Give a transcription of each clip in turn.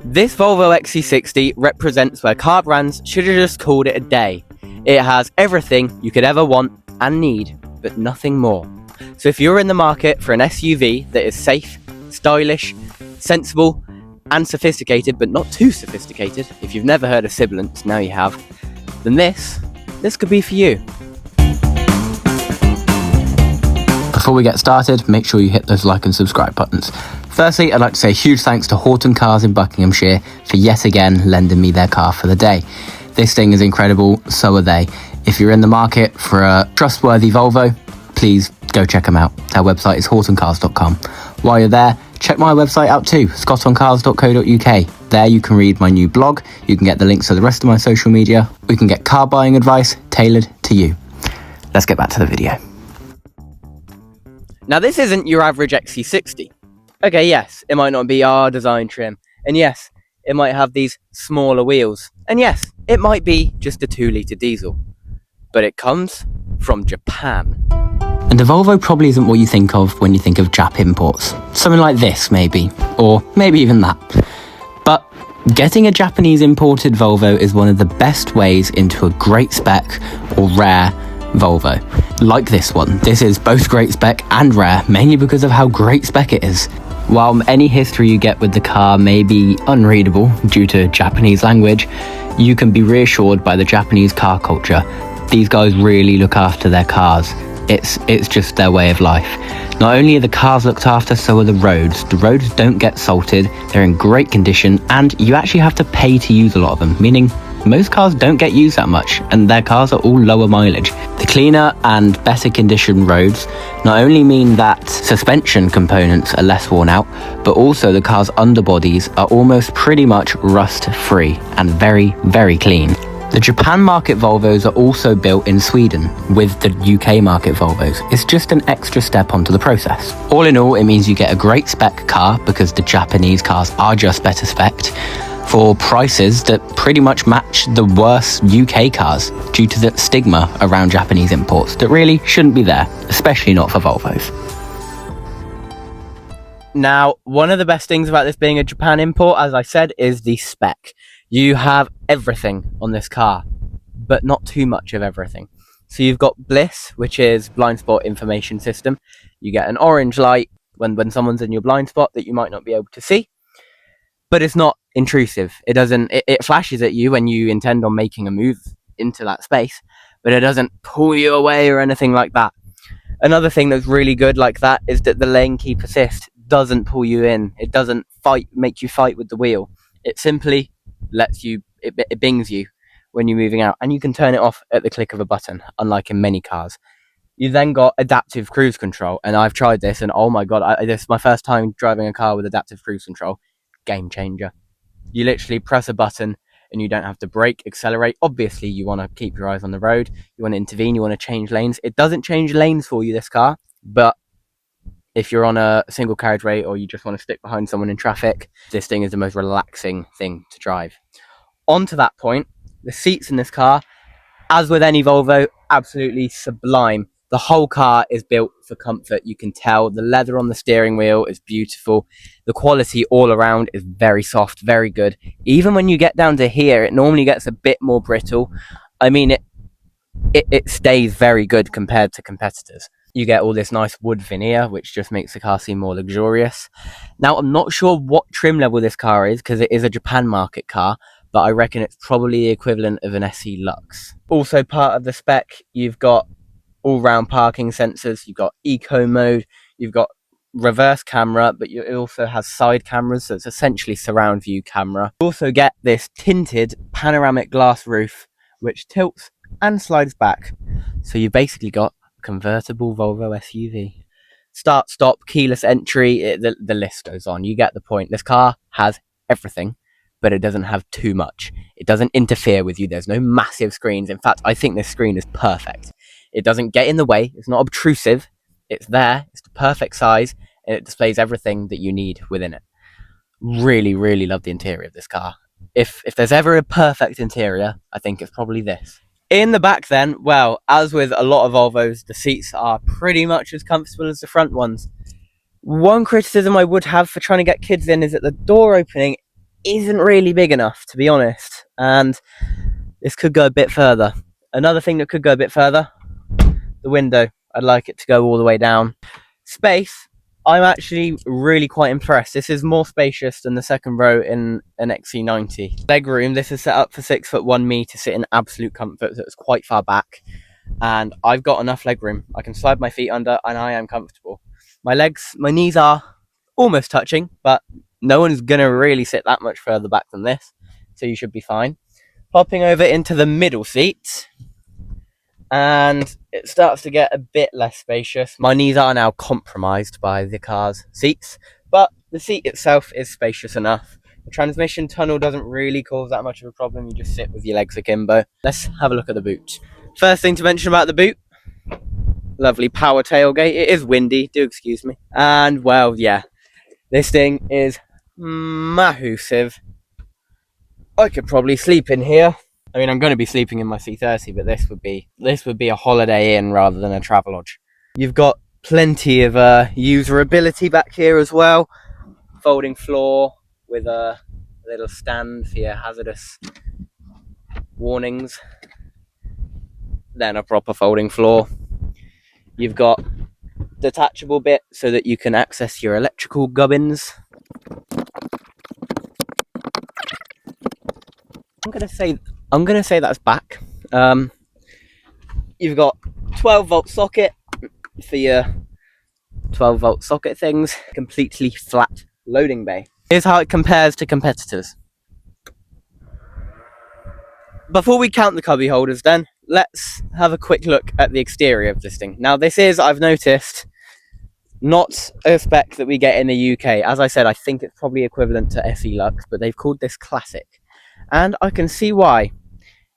This Volvo XC60 represents where car brands should have just called it a day. It has everything you could ever want and need, but nothing more. So if you're in the market for an SUV that is safe, stylish, sensible, and sophisticated, but not too sophisticated, if you've never heard of sibilants, now you have, then this could be for you. Before we get started, make sure you hit those like and subscribe buttons. Firstly, I'd like to say a huge thanks to Horton Cars in Buckinghamshire for yet again lending me their car for the day. This thing is incredible, so are they. If you're in the market for a trustworthy Volvo, please go check them out. Their website is hortoncars.com. While you're there, check my website out too, scottoncars.co.uk. There you can read my new blog, you can get the links to the rest of my social media, we can get car buying advice tailored to you. Let's get back to the video. Now this isn't your average XC60. Okay, yes, it might not be our design trim, and yes, it might have these smaller wheels, and yes, it might be just a 2-litre diesel, but it comes from Japan. And a Volvo probably isn't what you think of when you think of Jap imports. Something like this, maybe. Or maybe even that. But getting a Japanese imported Volvo is one of the best ways into a great spec or rare Volvo. Like this one. This is both great spec and rare, mainly because of how great spec it is. While any history you get with the car may be unreadable due to Japanese language, you can be reassured by the Japanese car culture. These guys really look after their cars. It's just their way of life. Not only are the cars looked after, so are the roads. The roads don't get salted, they're in great condition, and you actually have to pay to use a lot of them, meaning most cars don't get used that much, and their cars are all lower mileage. The cleaner and better conditioned roads not only mean that suspension components are less worn out, but also the car's underbodies are almost pretty much rust free and very, very clean. The Japan market Volvos are also built in Sweden with the UK market Volvos. It's just an extra step onto the process. All in all, it means you get a great spec car because the Japanese cars are just better spec'd for prices that pretty much match the worst UK cars due to the stigma around Japanese imports that really shouldn't be there, especially not for Volvos. Now, one of the best things about this being a Japan import, as I said, is the spec. You have everything on this car, but not too much of everything. So you've got Bliss, which is blind spot information system. You get an orange light when someone's in your blind spot that you might not be able to see, but it's not intrusive. It flashes at you when you intend on making a move into that space, but it doesn't pull you away or anything like that. Another thing that's really good like that is that the lane keep assist doesn't pull you in. It doesn't make you fight with the wheel. It simply lets you, it bings you when you're moving out, and you can turn it off at the click of a button, unlike in many cars. You then got adaptive cruise control, and I've tried this, and oh my god, this is my first time driving a car with adaptive cruise control. Game changer. You literally press a button and you don't have to brake, accelerate. Obviously you want to keep your eyes on the road, you want to intervene, you want to change lanes. It doesn't change lanes for you, this car, but if you're on a single carriageway or you just want to stick behind someone in traffic, this thing is the most relaxing thing to drive. On to that point, the seats in this car, as with any Volvo, absolutely sublime. The whole car is built for comfort. You can tell the leather on the steering wheel is beautiful. The quality all around is very soft, very good. Even when you get down to here, it normally gets a bit more brittle. I mean, it stays very good compared to competitors. You get all this nice wood veneer, which just makes the car seem more luxurious. Now, I'm not sure what trim level this car is because it is a Japan market car, but I reckon it's probably the equivalent of an SE Lux. Also part of the spec, you've got all-round parking sensors, you've got eco mode, you've got reverse camera, but it also has side cameras, so it's essentially surround view camera. You also get this tinted panoramic glass roof, which tilts and slides back. So you've basically got convertible Volvo SUV. Start, stop, keyless entry, the list goes on. You get the point. This car has everything, but it doesn't have too much. It doesn't interfere with you. There's no massive screens. In fact, I think this screen is perfect. It doesn't get in the way. It's not obtrusive. It's there. It's the perfect size, and it displays everything that you need within it. Really, really love the interior of this car. If there's ever a perfect interior, I think it's probably this. In the back then, well, as with a lot of Volvos, the seats are pretty much as comfortable as the front ones. One criticism I would have for trying to get kids in is that the door opening isn't really big enough, to be honest, and this could go a bit further. Another thing that could go a bit further, the window. I'd like it to go all the way down. Space, I'm actually really quite impressed. This is more spacious than the second row in an XC90. Legroom, this is set up for 6'1" me to sit in absolute comfort, so it's quite far back. And I've got enough legroom. I can slide my feet under and I am comfortable. My knees are almost touching, but no one's gonna really sit that much further back than this, so you should be fine. Hopping over into the middle seat, and it starts to get a bit less spacious. My knees are now compromised by the car's seats, but the seat itself is spacious enough. The transmission tunnel doesn't really cause that much of a problem. You just sit with your legs akimbo. Let's have a look at the boot. First thing to mention about the boot, lovely power tailgate. It is windy, do excuse me. And well, yeah, this thing is massive. I could probably sleep in here. I mean, I'm going to be sleeping in my C30, but this would be a Holiday Inn rather than a Travelodge. You've got plenty of userability back here as well. Folding floor with a little stand for your hazardous warnings. Then a proper folding floor. You've got detachable bit so that you can access your electrical gubbins. I'm gonna say that's back. You've got 12-volt socket for your 12-volt socket things. Completely flat loading bay. Here's how it compares to competitors. Before we count the cubby holders then, let's have a quick look at the exterior of this thing. Now this is, I've noticed, not a spec that we get in the UK. As I said, I think it's probably equivalent to SE Lux, but they've called this Classic. And I can see why.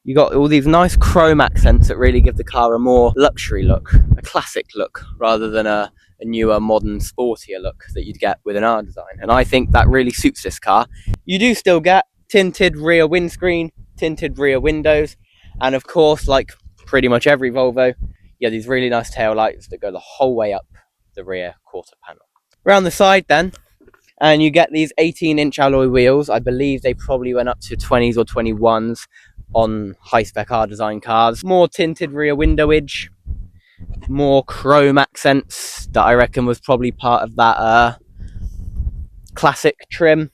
You got all these nice chrome accents that really give the car a more luxury look, a classic look, rather than a newer, modern, sportier look that you'd get with an R design. And I think that really suits this car. You do still get tinted rear windscreen, tinted rear windows, and of course, like pretty much every Volvo, you have these really nice tail lights that go the whole way up the rear quarter panel. Around the side then, and you get these 18-inch alloy wheels. I believe they probably went up to 20s or 21s on high-spec R design cars. More tinted rear windowage, more chrome accents that I reckon was probably part of that Classic trim.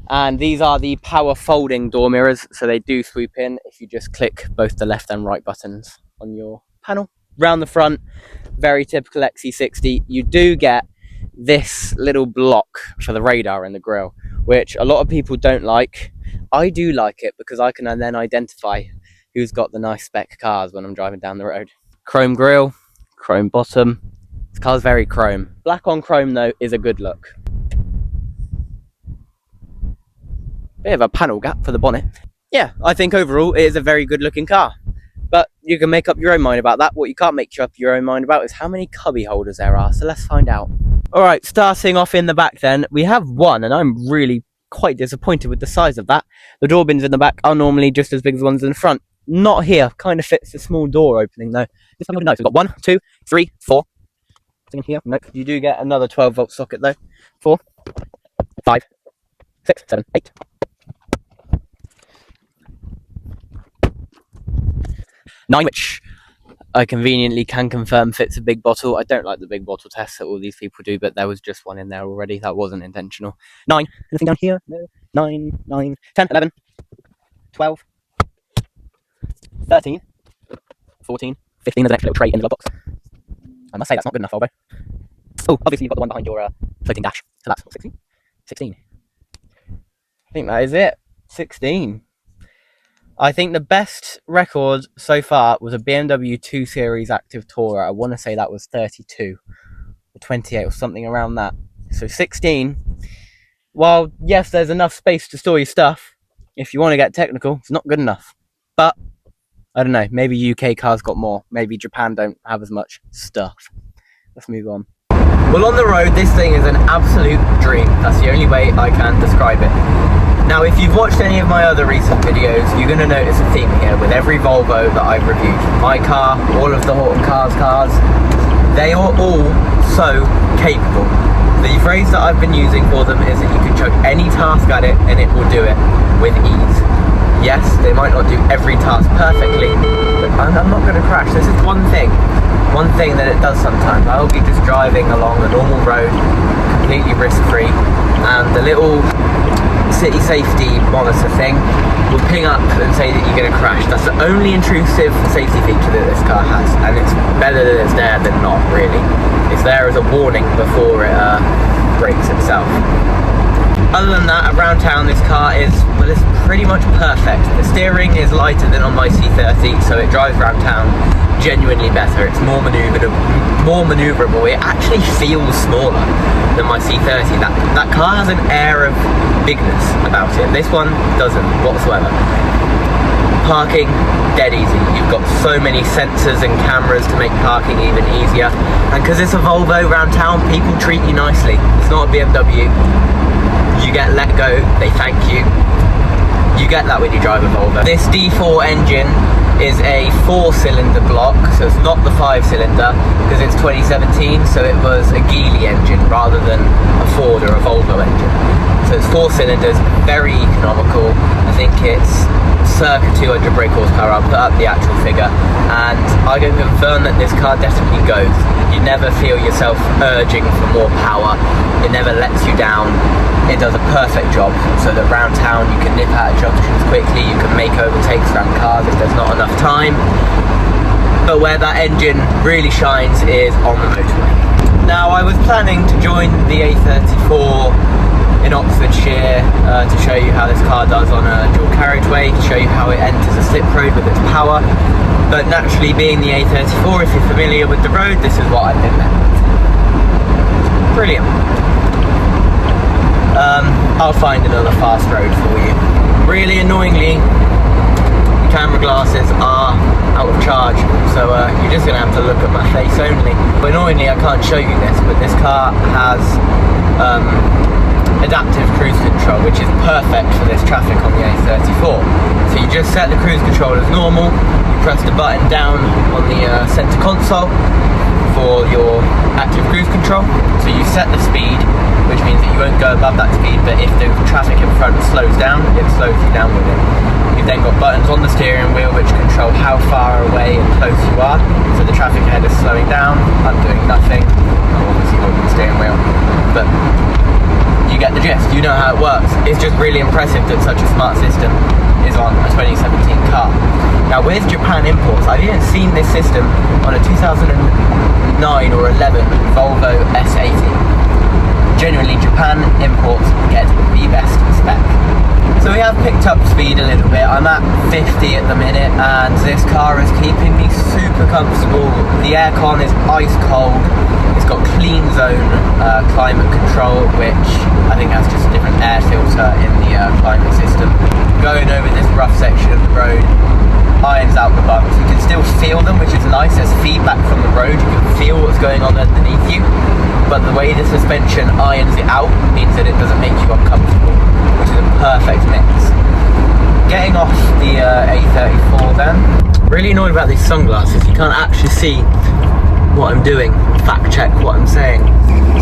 And these are the power folding door mirrors, so they do swoop in if you just click both the left and right buttons on your panel. Round the front, very typical XC60, you do get this little block for the radar in the grille, which a lot of people don't like. I do like it because I can then identify who's got the nice spec cars when I'm driving down the road. Chrome grille, chrome bottom. This car's very chrome. Black on chrome though is a good look. Bit of a panel gap for the bonnet. Yeah, I think overall it is a very good looking car. But you can make up your own mind about that. What you can't make up your own mind about is how many cubby holders there are. So let's find out. Alright, starting off in the back then, we have one, and I'm really quite disappointed with the size of that. The door bins in the back are normally just as big as the ones in the front. Not here. Kind of fits the small door opening though. This time no. So we've got 1, 2, 3, 4. Nothing in here. Nope. You do get another 12-volt socket though. 4, 5, 6, 7, 8. 9, which I conveniently can confirm fits a big bottle. I don't like the big bottle tests that all these people do, but there was just one in there already. That wasn't intentional. 9. Anything down here? No. 9, 10, 11, 12, 13, 14, 15. There's an extra little tray in the glove box. I must say that's not good enough, Volvo. Oh, obviously you've got the one behind your floating dash. So that's 16. 16. I think that is it. 16. I think the best record so far was a BMW 2 Series Active Tourer. I want to say that was 32 or 28 or something around that. So 16. While, yes, there's enough space to store your stuff, if you want to get technical, it's not good enough. But, I don't know, maybe UK cars got more. Maybe Japan don't have as much stuff. Let's move on. Well, on the road, this thing is an absolute dream. That's the only way I can describe it. Now, if you've watched any of my other recent videos, you're going to notice a theme here with every Volvo that I've reviewed. My car, all of the Horton Cars cars, they are all so capable. The phrase that I've been using for them is that you can chuck any task at it and it will do it with ease. Yes, they might not do every task perfectly, but I'm not going to crash. This is one thing that it does sometimes. I'll be just driving along a normal road, completely risk-free, and the little city safety monitor thing will ping up and say that you're going to crash. That's the only intrusive safety feature that this car has, and it's better that it's there than not, really. It's there as a warning before it breaks itself. Other than that, around town this car is, well, it's pretty much perfect. The steering is lighter than on my C30, so it drives around town genuinely better. It's more maneuverable. It actually feels smaller than my C30. That car has an air of bigness about it. This one doesn't whatsoever. Parking, dead easy. You've got so many sensors and cameras to make parking even easier. And because it's a Volvo around town, people treat you nicely. It's not a BMW. You get let go, they thank you. You get that when you drive a Volvo. This D4 engine is a 4-cylinder block, so it's not the 5-cylinder, because it's 2017, so it was a Geely engine rather than a Ford or a Volvo engine. So it's 4 cylinders, very economical. I think it's circa 200 brake horsepower. I'll put up the actual figure, and I can confirm that this car definitely goes. You never feel yourself urging for more power. It never lets you down. It does a perfect job, so that round town you can nip out of junctions quickly, you can make overtakes around cars if there's not enough time. But where that engine really shines is on the motorway. Now, I was planning to join the A34 in Oxfordshire to show you how this car does on a dual carriageway, to show you how it enters a slip road with its power. But naturally, being the A34, if you're familiar with the road, this is what I've been met with. Brilliant. I'll find another fast road for you. Really annoyingly, the camera glasses are out of charge, so you're just going to have to look at my face only. But annoyingly, I can't show you this, but this car has adaptive cruise control, which is perfect for this traffic on the A34. So you just set the cruise control as normal, you press the button down on the center console for your active cruise control. So you set the speed, which means that you won't go above that speed, but if the traffic in front slows down, it slows you down with it. You've then got buttons on the steering wheel which control how far away and close you are. So the traffic ahead is slowing down, I'm doing nothing, I'm obviously holding the steering wheel, but you get the gist, you know how it works. It's just really impressive that such a smart system is on a 2017 car. Now with Japan imports, I've even seen this system on a 2009 or 11 Volvo S80. Genuinely, Japan imports get the best spec. So we have picked up speed a little bit. I'm at 50 at the minute, and this car is keeping me super comfortable. The aircon is ice cold. It's got clean zone climate control, which I think has just a different air filter in the climate system. Going over this rough section of the road irons out the bumps. You can still feel them, which is nice. There's feedback from the road. You can feel what's going on underneath you. But the way the suspension irons it out means that it doesn't make you uncomfortable, which is a perfect mix. Getting off the A34 then. Really annoyed about these sunglasses. You can't actually see what I'm doing, fact check what I'm saying.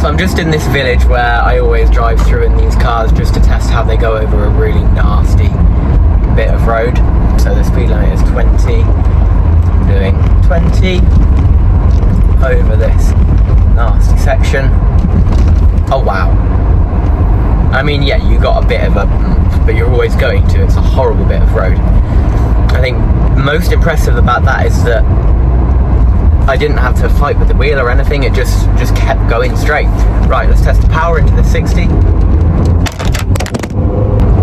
So I'm just in this village where I always drive through in these cars just to test how they go over a really nasty bit of road. So the speed limit is 20. I'm doing 20 over this nasty section. Oh wow. I mean, yeah, you got a bit of a, but you're always going to. It's a horrible bit of road. I think most impressive about that is that I didn't have to fight with the wheel or anything. It just kept going straight. Right, let's test the power into the 60.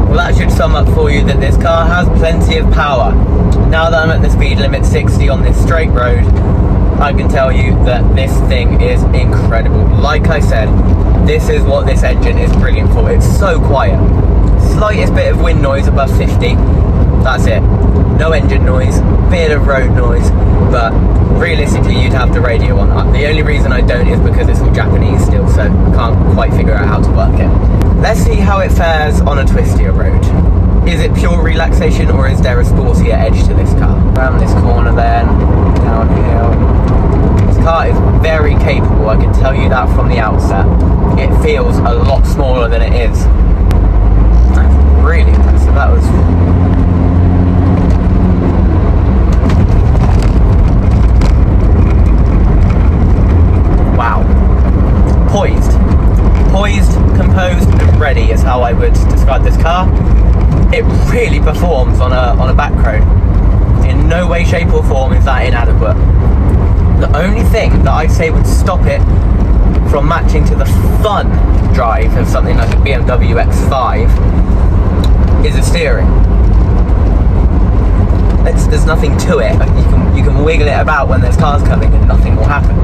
Well, that should sum up for you that this car has plenty of power. Now that I'm at the speed limit 60 on this straight road, I can tell you that this thing is incredible. Like I said, this is what this engine is brilliant for. It's so quiet. Slightest bit of wind noise above 50, that's it. No engine noise, bit of road noise, but realistically you'd have the radio on. The only reason I don't is because it's all Japanese still, so I can't quite figure out how to work it. Let's see how it fares on a twistier road. Is it pure relaxation, or is there a sportier edge to this car? Around this corner then, downhill, This car is very capable, I can tell you that from the outset. It feels a lot smaller than it is. That's really impressive. That was... wow. Poised, composed and ready is how I would describe this car. It really performs on a back road. In no way, shape or form is that inadequate. The only thing that I'd say would stop it from matching to the fun drive of something like a BMW X5 is the steering. There's nothing to it. You can wiggle it about when there's cars coming and nothing will happen.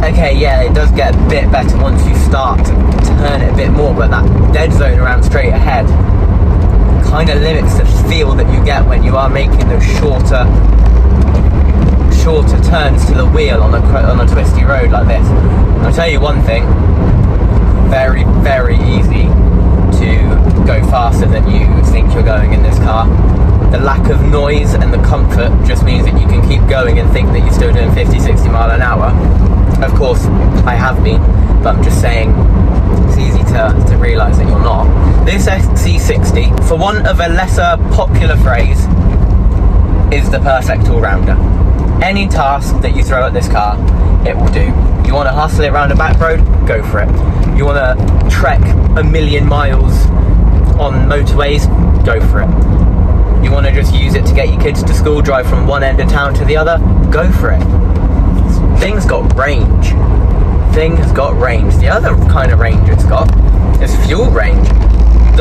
Okay, yeah, it does get a bit better once you start to turn it a bit more, but that dead zone around straight ahead kind of limits the feel that you get when you are making those shorter turns to the wheel on a twisty road like this. I'll tell you one thing, very, very easy to go faster than you think you're going in this car. The lack of noise and the comfort just means that you can keep going and think that you're still doing 50-60 mile an hour. Of course, I have been, but I'm just saying it's easy to realise that you're not. This XC60, for want of a lesser popular phrase, is the perfect all-rounder. Any task that you throw at this car, it will do. You want to hustle it around a back road? Go for it. You want to trek 1,000,000 miles on motorways? Go for it. You want to just use it to get your kids to school, drive from one end of town to the other? Go for it. Thing's got range. Thing has got range. The other kind of range it's got is fuel range.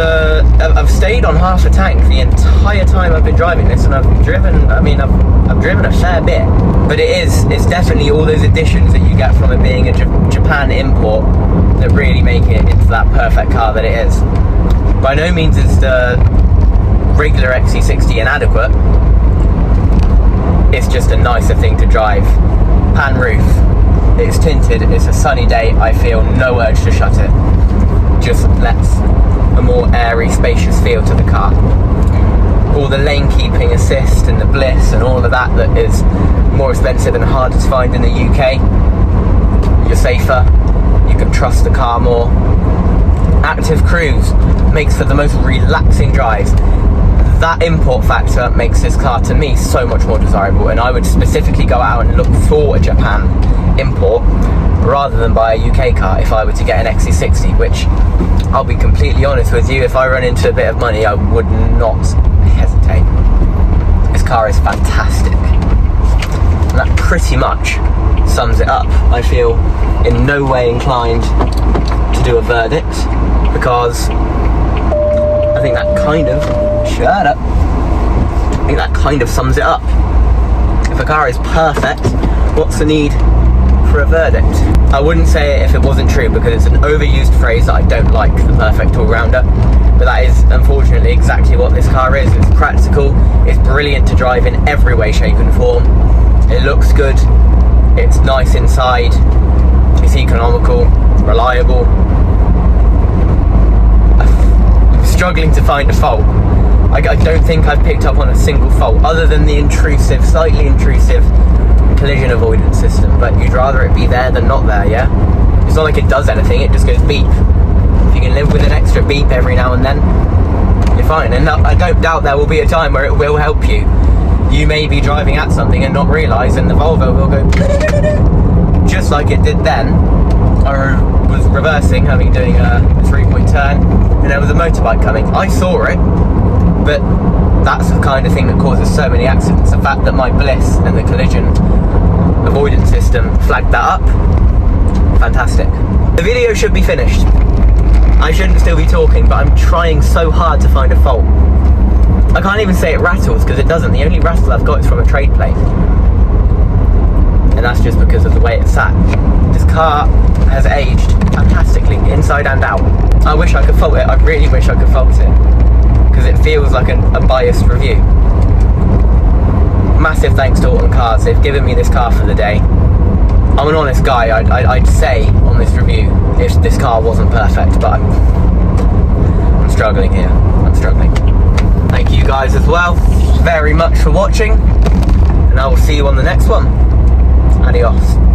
I've stayed on half a tank the entire time I've been driving this, and I've driven a fair bit. But it's definitely all those additions that you get from it being a Japan import that really make it into that perfect car that it is. By no means is the regular XC60 inadequate. It's just a nicer thing to drive. Pan roof, it's tinted, it's a sunny day, I feel no urge to shut it. Just lets a more airy, spacious feel to the car. All the lane keeping assist and the bliss and all of that is more expensive and harder to find in the UK. You're safer, you can trust the car more. Active cruise makes for the most relaxing drives. That import factor makes this car, to me, so much more desirable, and I would specifically go out and look for a Japan import rather than buy a UK car if I were to get an XC60, which, I'll be completely honest with you, if I run into a bit of money, I would not hesitate. This car is fantastic. And that pretty much sums it up. I feel in no way inclined to do a verdict, because I think that kind of... shut up. I think that kind of sums it up. If a car is perfect, what's the need for a verdict? I wouldn't say it if it wasn't true, because it's an overused phrase that I don't like, the perfect all-rounder. But that is unfortunately exactly what this car is. It's practical, it's brilliant to drive in every way, shape and form. It looks good, it's nice inside, it's economical, reliable. I'm struggling to find a fault. I don't think I've picked up on a single fault, other than the slightly intrusive collision avoidance system, but you'd rather it be there than not there, yeah? It's not like it does anything, it just goes beep. If you can live with an extra beep every now and then, you're fine. And I don't doubt there will be a time where it will help you. You may be driving at something and not realise, and the Volvo will go just like it did then. I was reversing, doing a 3-point turn, and there was a motorbike coming. I saw it, but that's the kind of thing that causes so many accidents. The fact that my bliss and the collision avoidance system flagged that up, fantastic. The video should be finished. I shouldn't still be talking, but I'm trying so hard to find a fault. I can't even say it rattles, because it doesn't. The only rattle I've got is from a trade plate, and that's just because of the way it's sat. This car has aged fantastically, inside and out. I wish I could fault it. I really wish I could fault it, because it feels like a biased review. Massive thanks to Autumn Cars. They've given me this car for the day. I'm an honest guy. I'd say on this review if this car wasn't perfect, but I'm struggling here. I'm struggling. Thank you guys as well very much for watching, and I will see you on the next one. Adios.